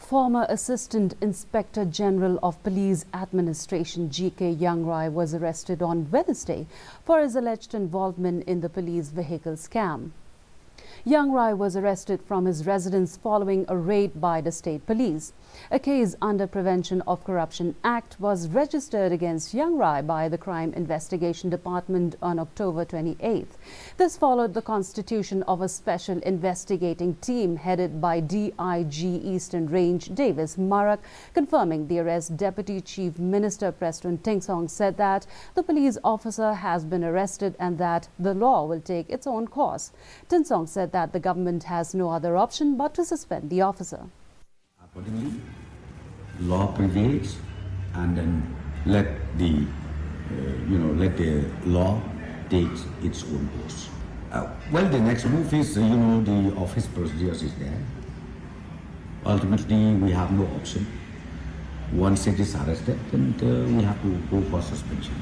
Former Assistant Inspector General of Police Administration G.K. Yangrai was arrested on Wednesday for his alleged involvement in the police vehicle scam. Yangrai was arrested from his residence following a raid by the state police. A case under Prevention of Corruption Act was registered against Yangrai by the Crime Investigation Department on October 28th. This followed the constitution of a special investigating team headed by DIG Eastern Range Davis Marak. Confirming the arrest, Deputy Chief Minister Preston Tingsong said that the police officer has been arrested and that the law will take its own course. Tingsong said that the government has no other option but to suspend the officer. Accordingly, law prevails, and then let the law take its own course. Well, the next move is, the office procedures is there. Ultimately, we have no option. Once it is arrested, then we have to go for suspension.